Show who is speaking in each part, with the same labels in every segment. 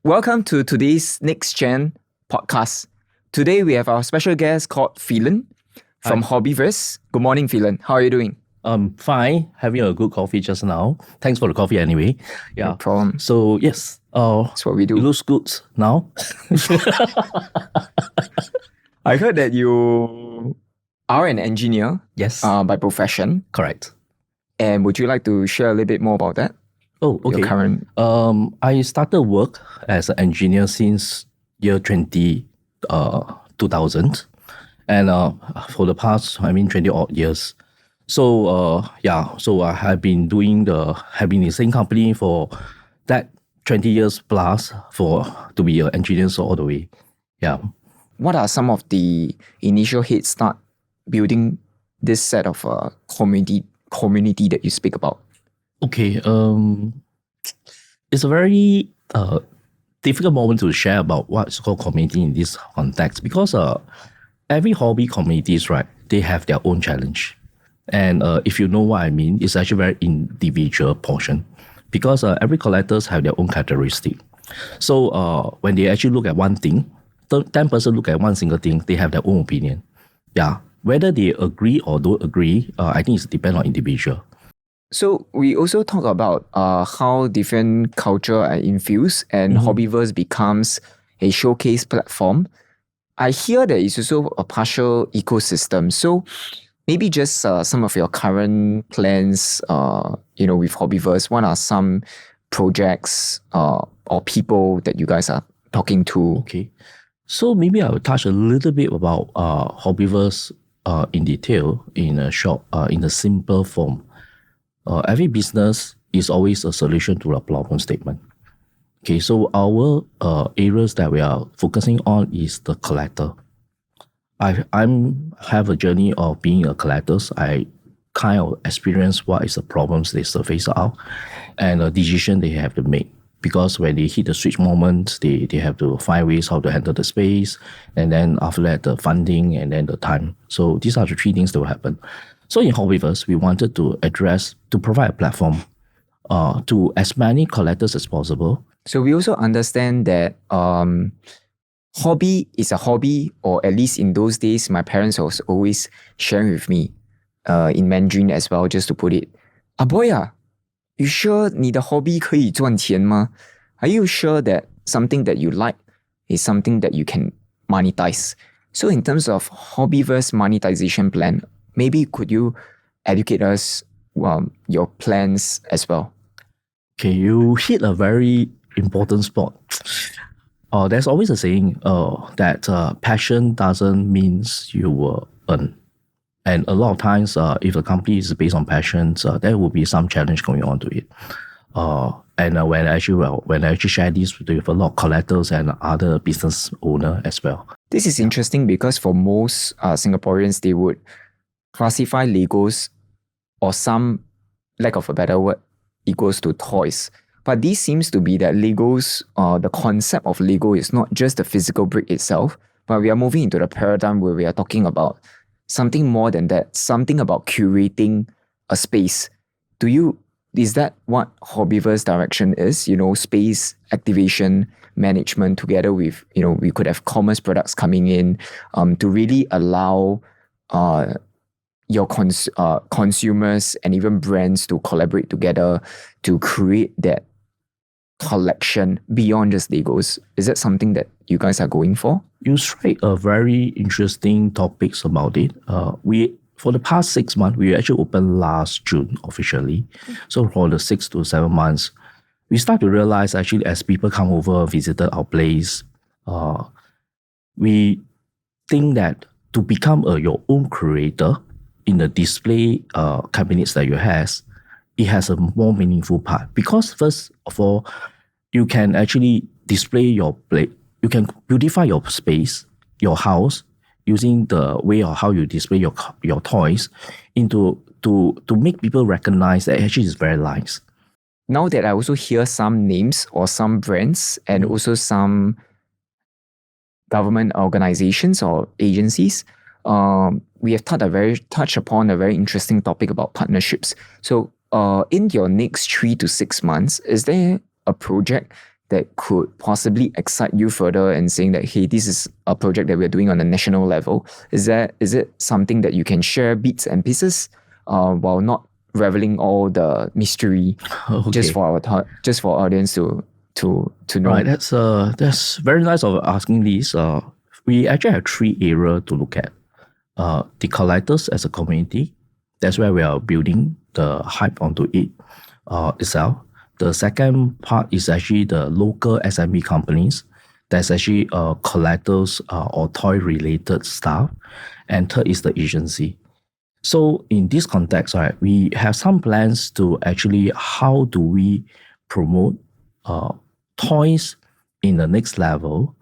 Speaker 1: Welcome to today's Next Gen podcast. Today we have our special guest called Phelan from HobbyVerse. Good morning, Phelan. How are you doing?
Speaker 2: Fine. Having a good coffee just now. Thanks for the coffee anyway. Yeah.
Speaker 1: No problem.
Speaker 2: So yes,
Speaker 1: That's what we do.
Speaker 2: it looks good now.
Speaker 1: I heard that you are an engineer
Speaker 2: Yes,
Speaker 1: by profession.
Speaker 2: correct.
Speaker 1: And would you like to share a little bit more about that?
Speaker 2: Oh, okay.
Speaker 1: Your current...
Speaker 2: I started work as an engineer since year 2000. And for the past, 20 odd years. So, so I have been in the same company for that 20 years plus to be an engineer all the way. Yeah.
Speaker 1: What are some of the initial head start building this set of community that you speak about?
Speaker 2: Okay, it's a very difficult moment to share about what's called community in this context because every hobby communities, right, they have their own challenge. And if you know what I mean, it's actually very individual portion because every collectors have their own characteristic. So when they actually look at one thing, 10 person look at one single thing, they have their own opinion. Yeah, whether they agree or don't agree, I think it depends on individual.
Speaker 1: So we also talk about how different culture are infused and HobbyVerse becomes a showcase platform. I hear that it's also a partial ecosystem. So maybe just some of your current plans, with HobbyVerse. What are some projects or people that you guys are talking to?
Speaker 2: Okay, so maybe I will touch a little bit about HobbyVerse in detail in a simple form. Every business is always a solution to a problem statement. Okay, so our areas that we are focusing on is the collector. I have a journey of being a collector. I kind of experience what is the problems they surface out and the decision they have to make. Because when they hit the switch moment, they have to find ways how to handle the space, and then after that the funding and then the time. So these are the three things that will happen. So in HobbyVerse, we wanted to provide a platform to as many collectors as possible.
Speaker 1: So we also understand that hobby is a hobby, or at least in those days, my parents was always sharing with me in Mandarin as well, just to put it. Boy, you sure 你的 hobby 可以赚钱吗? Are you sure that something that you like is something that you can monetize? So in terms of HobbyVerse monetization plan, maybe could you educate us your plans as well?
Speaker 2: Okay, you hit a very important spot. There's always a saying that passion doesn't mean you will earn. And a lot of times, if a company is based on passions, there will be some challenge going on to it. And when I actually share this with a lot of collectors and other business owners as well.
Speaker 1: This is interesting because for most Singaporeans, they would classify Legos, or some lack of a better word, equals to toys. But this seems to be that Legos, the concept of Lego is not just the physical brick itself, but we are moving into the paradigm where we are talking about something more than that, something about curating a space. Is that what HobbyVerse direction is? Space activation management together with, we could have commerce products coming in to really allow your consumers and even brands to collaborate together to create that collection beyond just Legos. Is that something that you guys are going for?
Speaker 2: You strike a very interesting topics about it. For the past 6 months, we actually opened last June officially. So for the 6 to 7 months, we start to realize actually as people come over, visited our place, we think that to become your own creator in the display cabinets that you have, it has a more meaningful part. Because first of all, you can actually display your plate. You can beautify your space, your house, using the way of how you display your toys to make people recognize that actually it's very nice.
Speaker 1: Now that I also hear some names or some brands and also some government organizations or agencies, we have touched upon a very interesting topic about partnerships. So in your next 3 to 6 months, is there a project that could possibly excite you further and saying that, hey, this is a project that we're doing on a national level? Is it something that you can share bits and pieces while not reveling all the mystery just for our audience to know?
Speaker 2: Right, that's very nice of asking this. We actually have 3 areas to look at. The collectors as a community, that's where we are building the hype onto it itself. The second part is actually the local SME companies. That's actually collectors or toy related stuff. And third is the agency. So in this context, right, we have some plans to actually how do we promote toys in the next level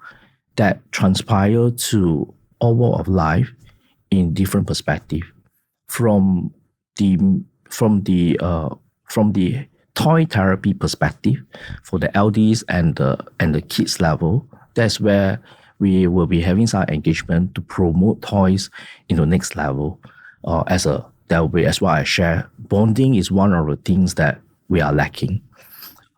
Speaker 2: that transpire to all walk of life in different perspective. From the toy therapy perspective for the LDs and the kids level, that's where we will be having some engagement to promote toys in the next level. As why I share, bonding is one of the things that we are lacking.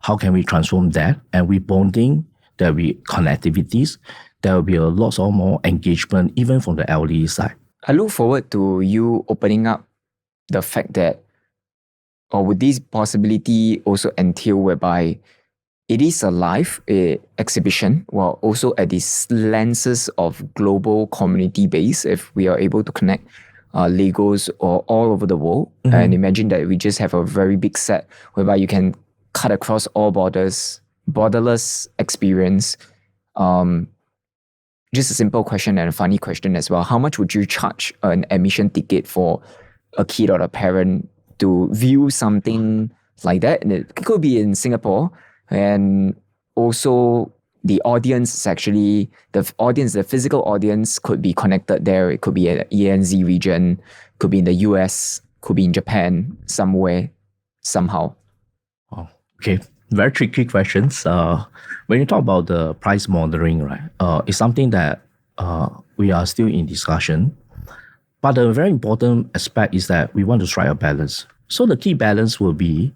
Speaker 2: How can we transform that? And with bonding, there will be connectivities. There will be a lot of more engagement, even from the LD side.
Speaker 1: I look forward to you opening up the fact that, or would this possibility also entail whereby it is a live exhibition, while also at these lenses of global community base, if we are able to connect Legos or all over the world. And imagine that we just have a very big set whereby you can cut across all borders, borderless experience. Just a simple question and a funny question as well. How much would you charge an admission ticket for a kid or a parent to view something like that? And it could be in Singapore, and also the audience is actually, the physical audience could be connected there. It could be at the ENZ region, could be in the US, could be in Japan, somewhere, somehow.
Speaker 2: Oh, okay. Very tricky questions. When you talk about the price monitoring, right, it's something that we are still in discussion. But the very important aspect is that we want to strike a balance. So the key balance will be,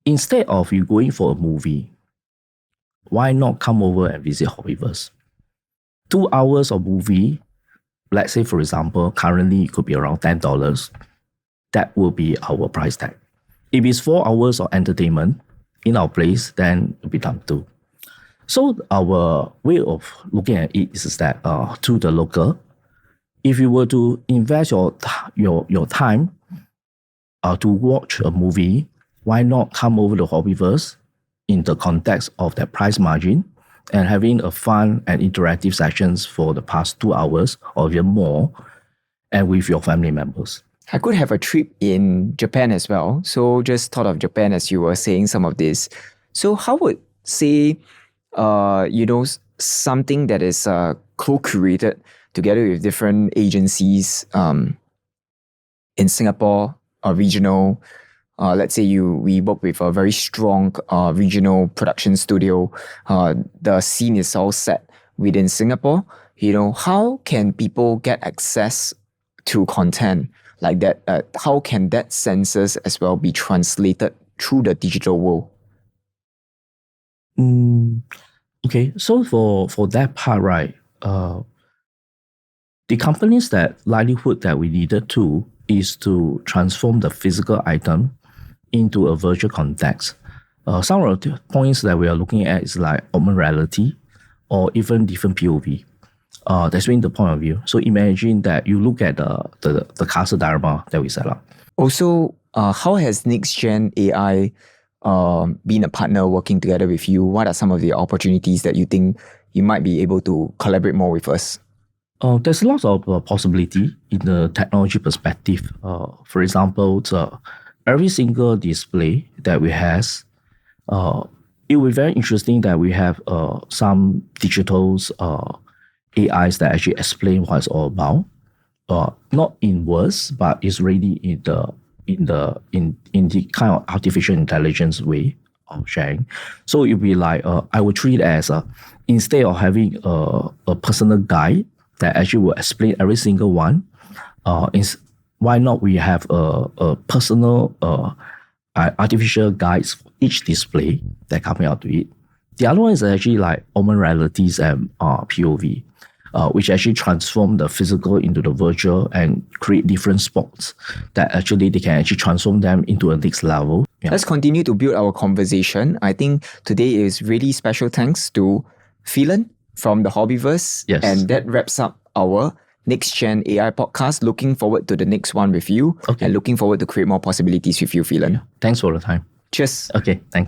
Speaker 2: instead of you going for a movie, why not come over and visit HobbyVerse? 2 hours of movie, let's say for example, currently it could be around $10. That will be our price tag. If it's 4 hours of entertainment in our place, then it'll be done too. So our way of looking at it is that to the local, if you were to invest your time to watch a movie, why not come over to HobbyVerse in the context of that price margin and having a fun and interactive sessions for the past 2 hours or even more, and with your family members.
Speaker 1: I could have a trip in Japan as well. So just thought of Japan as you were saying some of this. So how would, say, something that is co-curated together with different agencies in Singapore, or regional, let's say we work with a very strong regional production studio. The scene is all set within Singapore. How can people get access to content like that? How can that senses as well be translated through the digital world?
Speaker 2: Okay, so for that part, right, the companies that likelihood that we needed to is to transform the physical item into a virtual context. Some of the points that we are looking at is like augmented reality or even different POV. That's been the point of view. So imagine that you look at the castle diorama that we set up.
Speaker 1: Also, how has Next Gen AI been a partner working together with you? What are some of the opportunities that you think you might be able to collaborate more with us?
Speaker 2: There's lots of possibility in the technology perspective. For example, every single display that we have, it will be very interesting that we have some digitals AIs that actually explain what it's all about. Not in words, but it's really in the kind of artificial intelligence way of sharing. So it'll be like I would treat it as instead of having a personal guide that actually will explain every single one, why not we have a personal artificial guides for each display that coming out to it. The other one is actually like augmented realities and POV, which actually transform the physical into the virtual and create different spots that actually they can actually transform them into a next level. Yeah.
Speaker 1: Let's continue to build our conversation. I think today is really special thanks to Phelan from the HobbyVerse.
Speaker 2: Yes.
Speaker 1: And that wraps up our Next Gen AI podcast. Looking forward to the next one with you.
Speaker 2: Okay.
Speaker 1: And looking forward to create more possibilities with you, Phelan.
Speaker 2: Thanks for the time.
Speaker 1: Cheers.
Speaker 2: Okay, thanks.